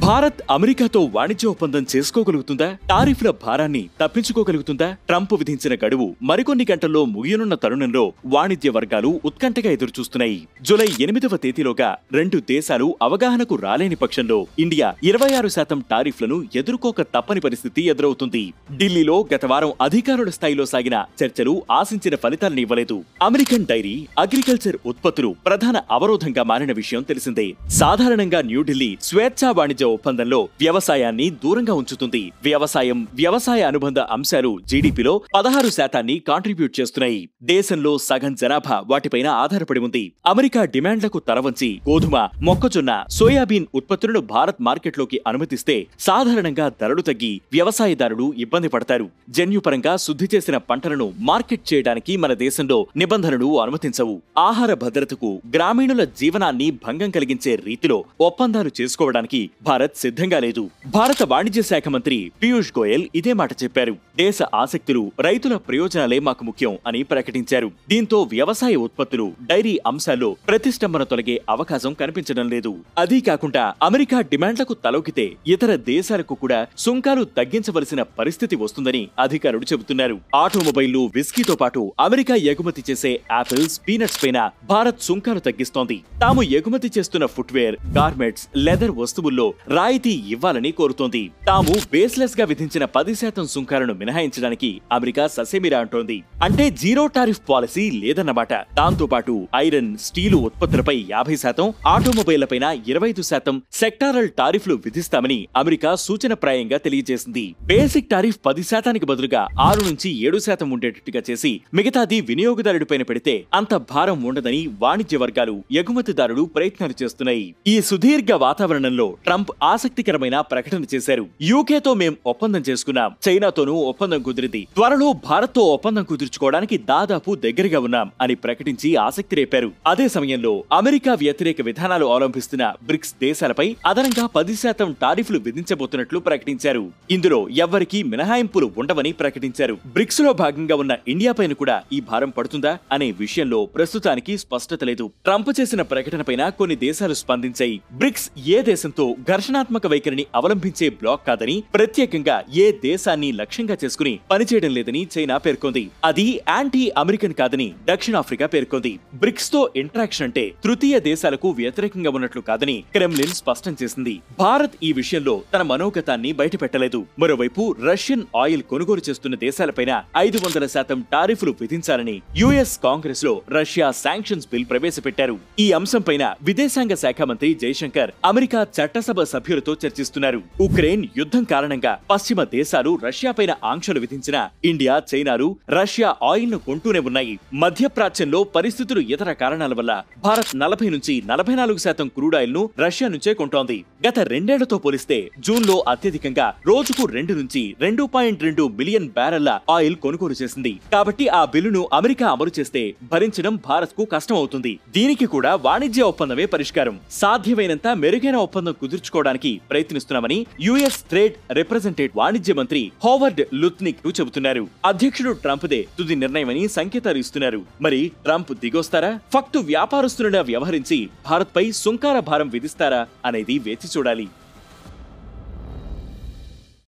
భారత్ అమెరికాతో వాణిజ్య ఒప్పందం చేసుకోగలుగుతుందా? టారిఫ్ల భారాన్ని తప్పించుకోగలుగుతుందా? ట్రంప్ విధించిన గడువు మరికొన్ని గంటల్లో ముగియనున్న తరుణంలో వాణిజ్య వర్గాలు ఉత్కంఠగా ఎదురుచూస్తున్నాయి. జూలై 8వ తేదీలోగా రెండు దేశాలు అవగాహనకు రాలేని పక్షంలో ఇండియా 26% టారిఫ్లను ఎదుర్కోక తప్పని పరిస్థితి ఎదురవుతుంది. ఢిల్లీలో గత వారం అధికారుల స్థాయిలో సాగిన చర్చలు ఆశించిన ఫలితాలను ఇవ్వలేదు. అమెరికన్ డైరీ, అగ్రికల్చర్ ఉత్పత్తులు ప్రధాన అవరోధంగా మారిన విషయం తెలిసిందే. సాధారణంగా న్యూఢిల్లీ స్వేచ్ఛా వాణిజ్య ఒప్పందంలో వ్యవసాయాన్ని దూరంగా ఉంచుతుంది. వ్యవసాయ అనుబంధ అంశాలు జీడీపీలో 16% కాంట్రిబ్యూట్ చేస్తున్నాయి. దేశంలో సగం జనాభా వాటిపైన ఆధారపడి ఉంది. అమెరికా డిమాండ్లకు తలవంచి గోధుమ, మొక్కజొన్న, సోయాబీన్ ఉత్పత్తులను భారత్ మార్కెట్లోకి అనుమతిస్తే సాధారణంగా ధరలు తగ్గి వ్యవసాయదారులు ఇబ్బంది పడతారు. జన్యుపరంగా శుద్ధి చేసిన పంటలను మార్కెట్ చేయడానికి మన దేశంలో నిబంధనలు అనుమతించవు. ఆహార భద్రతకు, గ్రామీణుల జీవనాన్ని భంగం కలిగించే రీతిలో ఒప్పందాలు చేసుకోవడానికి భారత్ సిద్ధంగా లేదు. భారత వాణిజ్య శాఖ మంత్రి పీయూష్ గోయల్ ఇదే మాట చెప్పారు. దేశ ఆసక్తులు, రైతుల ప్రయోజనాలే మాకు ముఖ్యం అని ప్రకటించారు. దీంతో వ్యవసాయ ఉత్పత్తులు, డైరీ అంశాల్లో ప్రతిష్టంభన తొలగే అవకాశం కనిపించడం లేదు. అదీ కాకుండా అమెరికా డిమాండ్లకు తలొకితే ఇతర దేశాలకు కూడా సుంకాలు తగ్గించవలసిన పరిస్థితి వస్తుందని అధికారులు చెబుతున్నారు. ఆటోమొబైల్లు, విస్కీతో పాటు అమెరికా ఎగుమతి చేసే ఆపిల్స్, పీనట్స్ పైన భారత్ సుంకాలు తగ్గిస్తోంది. తాము ఎగుమతి చేస్తున్న ఫుట్వేర్, గార్మెంట్స్, లెదర్ వస్తువుల్లో రాయితీ ఇవ్వాలని కోరుతోంది. తాము బేస్లెస్ గా విధించిన 10% సుంకాలను మినహాయించడానికి అమెరికా ససేమిరా అంటోంది. అంటే జీరో టారిఫ్ పాలసీ లేదన్నమాట. దాంతో పాటు ఐరన్, స్టీలు ఉత్పత్తులపై 50%, ఆటోమొబైళ్లపైన 25% సెక్టారల్ టారిఫ్లు విధిస్తామని అమెరికా సూచనప్రాయంగా తెలియజేసింది. బేసిక్ టారిఫ్ 10%కి బదులుగా 6-7% ఉండేటట్టుగా చేసి మిగతాది వినియోగదారుడిపైన పెడితే అంత భారం ఉండదని వాణిజ్య వర్గాలు, ఎగుమతిదారులు ప్రయత్నాలు చేస్తున్నాయి. ఈ సుదీర్ఘ వాతావరణంలో ట్రంప్ ఆసక్తికరమైన ప్రకటన చేశారు. యూకేతో మేం ఒప్పందం చేసుకున్నాం, చైనాతోనూ ఒప్పందం కుదిరింది, త్వరలో భారత్తో ఒప్పందం కుదుర్చుకోవడానికి దాదాపు దగ్గరగా ఉన్నాం అని ప్రకటించి ఆసక్తి రేపారు. అదే సమయంలో అమెరికా వ్యతిరేక విధానాలు అవలంబిస్తున్న బ్రిక్స్ దేశాలపై అదనంగా 10% టారిఫ్లు విధించబోతున్నట్లు ప్రకటించారు. ఇందులో ఎవ్వరికీ మినహాయింపులు ఉండవని ప్రకటించారు. బ్రిక్స్ లో భాగంగా ఉన్న ఇండియాపైన కూడా ఈ భారం పడుతుందా అనే విషయంలో ప్రస్తుతానికి స్పష్టత లేదు. ట్రంప్ చేసిన ప్రకటనపైన కొన్ని దేశాలు స్పందించాయి. బ్రిక్స్ ఏ దేశంతో ఘర్షణాత్మక వైఖరిని అవలంబించే బ్లాక్ కాదని, ప్రత్యేకంగా ఏ దేశాన్ని లక్ష్యంగా చేసుకుని పనిచేయడం లేదని చైనా పేర్కొంది. అది యాంటీ అమెరికన్ కాదని దక్షిణాఫ్రికా పేర్కొంది. బ్రిక్స్ తో ఇంటరాక్షన్ అంటే తృతీయ దేశాలకు వ్యతిరేకంగా ఉన్నట్లు కాదని క్రెమ్లిన్ స్పష్టం చేసింది. భారత్ ఈ విషయంలో తన మనోగతాన్ని బయటపెట్టలేదు. మరోవైపు రష్యన్ ఆయిల్ కొనుగోలు చేస్తున్న దేశాలపైన 500% టారిఫ్లు విధించాలని యుఎస్ కాంగ్రెస్ లో రష్యా శాంక్షన్స్ బిల్ ప్రవేశపెట్టారు. ఈ అంశంపైన విదేశాంగ శాఖ మంత్రి జైశంకర్ అమెరికా చట్టసభ సభ్యులతో చర్చిస్తున్నారు. ఉక్రెయిన్ యుద్ధం కారణంగా పశ్చిమ దేశాలు రష్యాపైన ఆంక్షలు విధించినా ఇండియా, చైనాలు రష్యా ఆయిల్ ను కొంటూనే ఉన్నాయి. మధ్యప్రాచ్యంలో పరిస్థితులు ఇతర కారణాల వల్ల భారత్ 40-44% క్రూడ్ ఆయిల్ ను రష్యా నుంచే కొంటోంది. గత 2 ఏళ్లతో పోలిస్తే జూన్ లో అత్యధికంగా రోజుకు 2-2.2 మిలియన్ బ్యారెళ్ల ఆయిల్ కొనుగోలు చేసింది. కాబట్టి ఆ బిల్లును అమెరికా అమలు చేస్తే భరించడం భారత్ కు కష్టం అవుతుంది. దీనికి కూడా వాణిజ్య ఒప్పందమే పరిష్కారం. సాధ్యమైనంత మెరుగైన ఒప్పందం కుదుర్చుకోవడానికి ప్రయత్నిస్తున్నామని యుఎస్ ట్రేడ్ రిప్రజెంటేటివ్ వాణిజ్య మంత్రి హోవర్డ్ లుత్నిక్ చెబుతున్నారు. అధ్యక్షుడు ట్రంప్దే తుది నిర్ణయమని సంకేతాలు ఇస్తున్నారు. మరి ట్రంప్ దిగొస్తారా? ఫక్తు వ్యాపారస్తులుగా వ్యవహరించి భారత్ పై సుంకాల భారం విధిస్తారా అనేది వేచి చూడాలి.